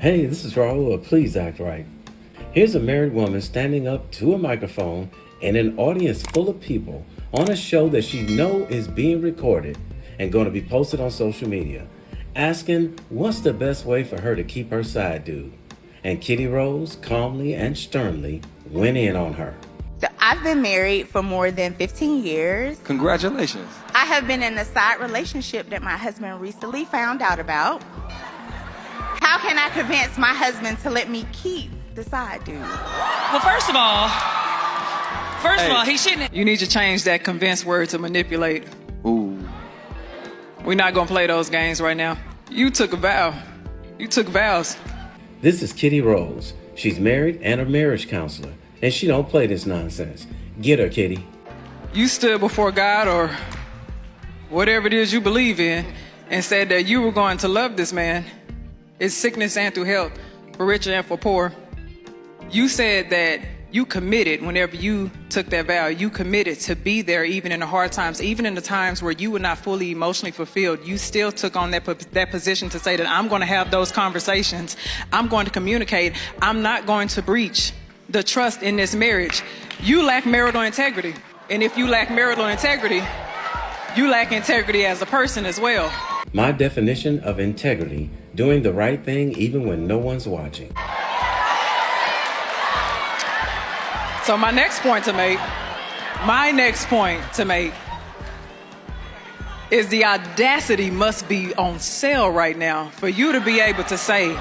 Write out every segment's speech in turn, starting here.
Hey, this is Raulh of Please Act Right. Here's a married woman standing up to a microphone in an audience full of people on a show that she knows is being recorded and going to be posted on social media, asking what's the best way for her to keep her side dude. And Kitty Rose calmly and sternly went in on her. So I've been married for more than 15 years. Congratulations. I have been in a side relationship that my husband recently found out about. How can I convince my husband to let me keep the side dude? Well, first of all, he shouldn't. You need to change that convince word to manipulate. Ooh. We're not gonna play those games right now. You took a vow. You took vows. This is Kitty Rose. She's married and a marriage counselor, and she don't play this nonsense. Get her, Kitty. You stood before God or whatever it is you believe in and said that you were going to love this man. It's sickness and through health, for rich and for poor. You said that you committed whenever you took that vow. You committed to be there even in the hard times, even in the times where you were not fully emotionally fulfilled. You still took on that position to say that I'm going to have those conversations. I'm going to communicate. I'm not going to breach the trust in this marriage. You lack marital integrity. And if you lack marital integrity, you lack integrity as a person as well. My definition of integrity: doing the right thing even when no one's watching. So my next point to make is the audacity must be on sale right now for you to be able to say,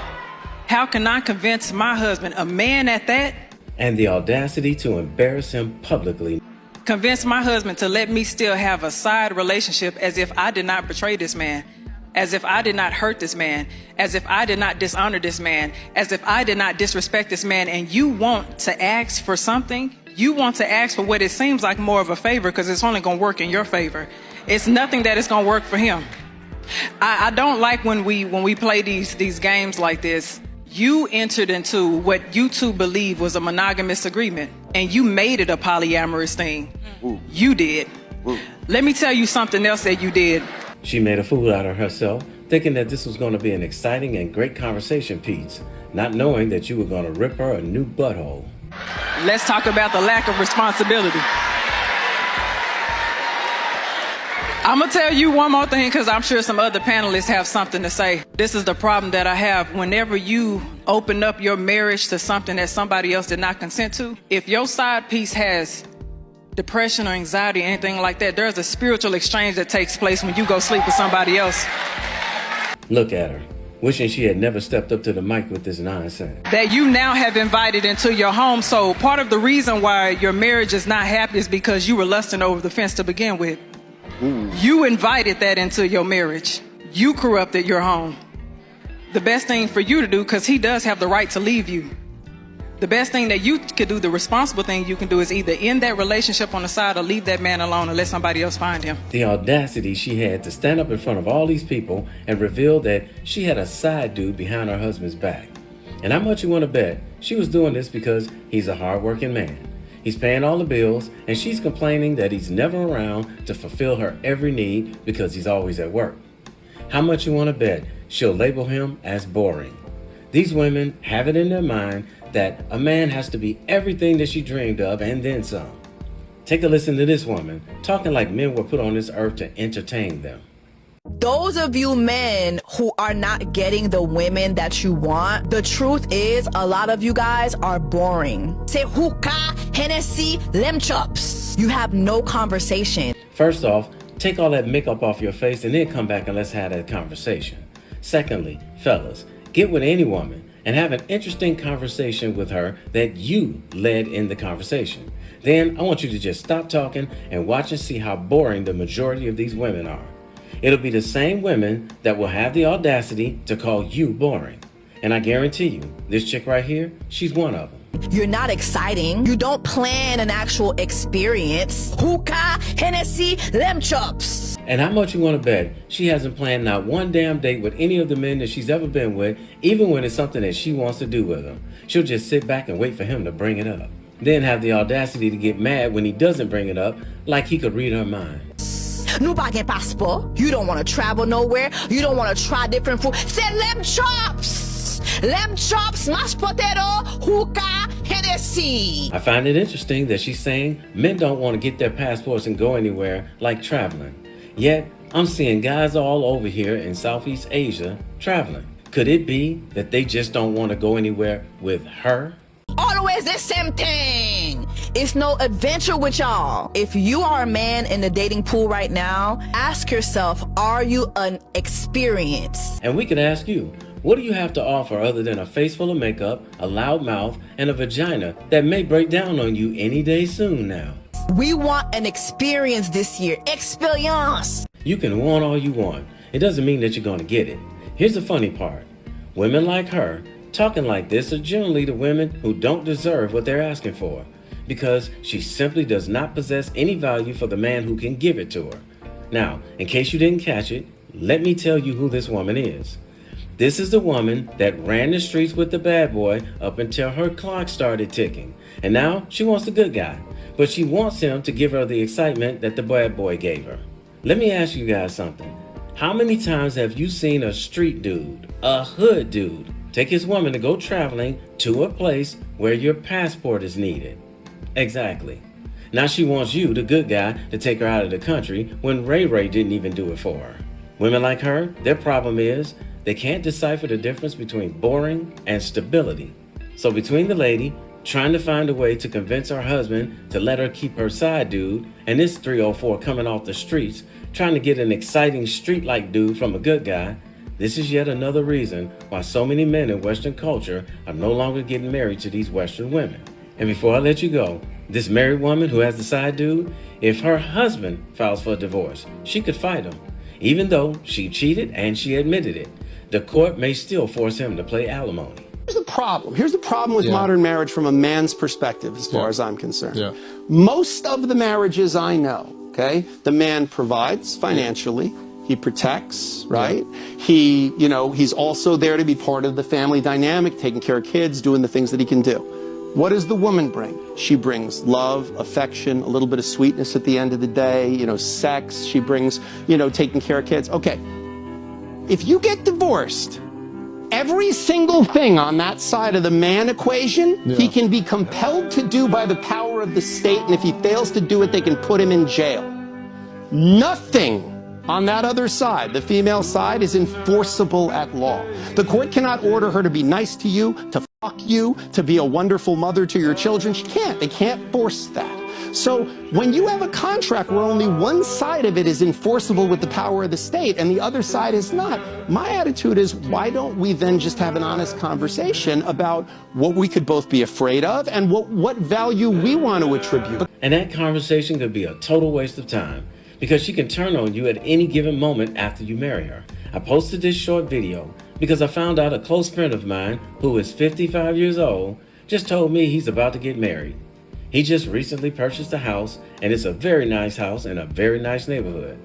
how can I convince my husband, a man at that? And the audacity to embarrass him publicly. Convince my husband to let me still have a side relationship as if I did not betray this man, as if I did not hurt this man, as if I did not dishonor this man, as if I did not disrespect this man. And you want to ask for something? You want to ask for what it seems like more of a favor because it's only going to work in your favor. It's nothing that is going to work for him. I don't like when we play these games like this. You entered into what you two believe was a monogamous agreement, and you made it a polyamorous thing. Ooh. You did. Ooh. Let me tell you something else that you did. She made a fool out of herself, thinking that this was going to be an exciting and great conversation piece, not knowing that you were going to rip her a new butthole. Let's talk about the lack of responsibility. I'm going to tell you one more thing because I'm sure some other panelists have something to say. This is the problem that I have. Whenever you open up your marriage to something that somebody else did not consent to, if your side piece has depression or anxiety, anything like that, there's a spiritual exchange that takes place when you go sleep with somebody else. Look at her, wishing she had never stepped up to the mic with this nonsense. That you now have invited into your home. So part of the reason why your marriage is not happy is because you were lusting over the fence to begin with. Ooh. You invited that into your marriage. You corrupted your home. The best thing for you to do, because he does have the right to leave you, the best thing that you could do, the responsible thing you can do, is either end that relationship on the side or leave that man alone and let somebody else find him. The audacity she had to stand up in front of all these people and reveal that she had a side dude behind her husband's back. And how much you want to bet she was doing this because he's a hardworking man. He's paying all the bills, and she's complaining that he's never around to fulfill her every need because he's always at work. How much you want to bet she'll label him as boring? These women have it in their mind that a man has to be everything that she dreamed of and then some. Take a listen to this woman talking like men were put on this earth to entertain them. Those of you men who are not getting the women that you want, the truth is a lot of you guys are boring. Say hookah, Hennessy, lemon chops. You have no conversation. First off, take all that makeup off your face and then come back and let's have that conversation. Secondly, fellas, get with any woman and have an interesting conversation with her that you led in the conversation. Then I want you to just stop talking and watch and see how boring the majority of these women are. It'll be the same women that will have the audacity to call you boring. And I guarantee you, this chick right here, she's one of them. You're not exciting. You don't plan an actual experience. Hookah, Hennessy, lemon chops. And how much you want to bet she hasn't planned not one damn date with any of the men that she's ever been with, even when it's something that she wants to do with them. She'll just sit back and wait for him to bring it up. Then have the audacity to get mad when he doesn't bring it up, like he could read her mind. Nou pa gen passport. You don't want to travel nowhere. You don't want to try different food. Say lemon chops. lamb chops, mashed potato, hookah, Hennessy. I find it interesting that she's saying men don't want to get their passports and go anywhere like traveling. Yet, I'm seeing guys all over here in Southeast Asia traveling. Could it be that they just don't want to go anywhere with her? Always the same thing. It's no adventure with y'all. If you are a man in the dating pool right now, ask yourself, are you an experience? And we could ask you, what do you have to offer other than a face full of makeup, a loud mouth, and a vagina that may break down on you any day soon now? We want an experience this year. Experience. You can want all you want. It doesn't mean that you're going to get it. Here's the funny part. Women like her, talking like this, are generally the women who don't deserve what they're asking for, because she simply does not possess any value for the man who can give it to her. Now, in case you didn't catch it, let me tell you who this woman is. This is the woman that ran the streets with the bad boy up until her clock started ticking. And now she wants the good guy, but she wants him to give her the excitement that the bad boy gave her. Let me ask you guys something. How many times have you seen a street dude, a hood dude, take his woman to go traveling to a place where your passport is needed? Exactly. Now she wants you, the good guy, to take her out of the country when Ray Ray didn't even do it for her. Women like her, their problem is they can't decipher the difference between boring and stability. So between the lady trying to find a way to convince her husband to let her keep her side dude, and this 304 coming off the streets trying to get an exciting street-like dude from a good guy, this is yet another reason why so many men in Western culture are no longer getting married to these Western women. And before I let you go, this married woman who has the side dude, if her husband files for a divorce, she could fight him. Even though she cheated and she admitted it, the court may still force him to pay alimony. Here's the problem. Here's the problem with modern marriage from a man's perspective, as far as I'm concerned. Yeah. Most of the marriages I know, okay, the man provides financially. He protects, right? He, he's also there to be part of the family dynamic, taking care of kids, doing the things that he can do. What does the woman bring? She brings love, affection, a little bit of sweetness at the end of the day, sex. She brings, taking care of kids. Okay. If you get divorced, every single thing on that side of the man equation, he can be compelled to do by the power of the state, and if he fails to do it, they can put him in jail. Nothing on that other side, the female side, is enforceable at law. The court cannot order her to be nice to you, to fuck you, to be a wonderful mother to your children. She can't. They can't force that. So when you have a contract where only one side of it is enforceable with the power of the state and the other side is not, my attitude is, why don't we then just have an honest conversation about what we could both be afraid of and what value we want to attribute? And that conversation could be a total waste of time, because she can turn on you at any given moment after you marry her. I posted this short video because I found out a close friend of mine who is 55 years old just told me he's about to get married. He just recently purchased a house, and it's a very nice house in a very nice neighborhood.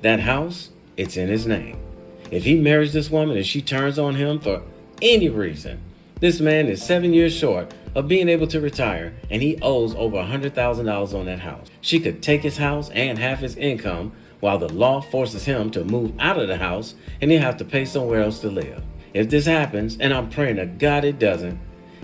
That house, it's in his name. If he marries this woman and she turns on him for any reason, this man is 7 years short of being able to retire, and he owes over $100,000 on that house. She could take his house and half his income, while the law forces him to move out of the house, and he'll have to pay somewhere else to live. If this happens, and I'm praying to God it doesn't,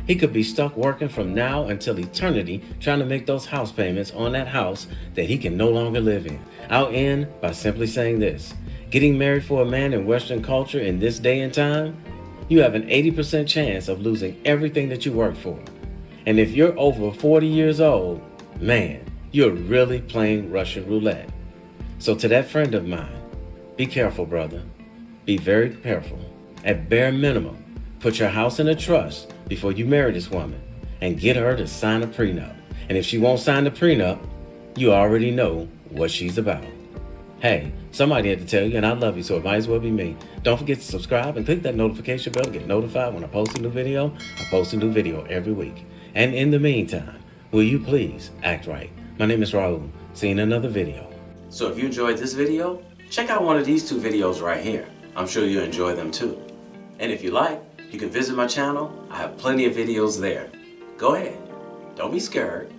he could be stuck working from now until eternity trying to make those house payments on that house that he can no longer live in. I'll end by simply saying this. Getting married for a man in Western culture in this day and time, you have an 80% chance of losing everything that you worked for. And if you're over 40 years old, man, you're really playing Russian roulette. So to that friend of mine, be careful, brother. Be very careful. At bare minimum, put your house in a trust before you marry this woman and get her to sign a prenup. And if she won't sign the prenup, you already know what she's about. Hey, somebody had to tell you, and I love you, so it might as well be me. Don't forget to subscribe and click that notification bell to get notified when I post a new video. I post a new video every week. And in the meantime, will you please act right? My name is Raulh. See you in another video. So if you enjoyed this video, check out one of these two videos right here. I'm sure you'll enjoy them too. And if you like, you can visit my channel. I have plenty of videos there. Go ahead. Don't be scared.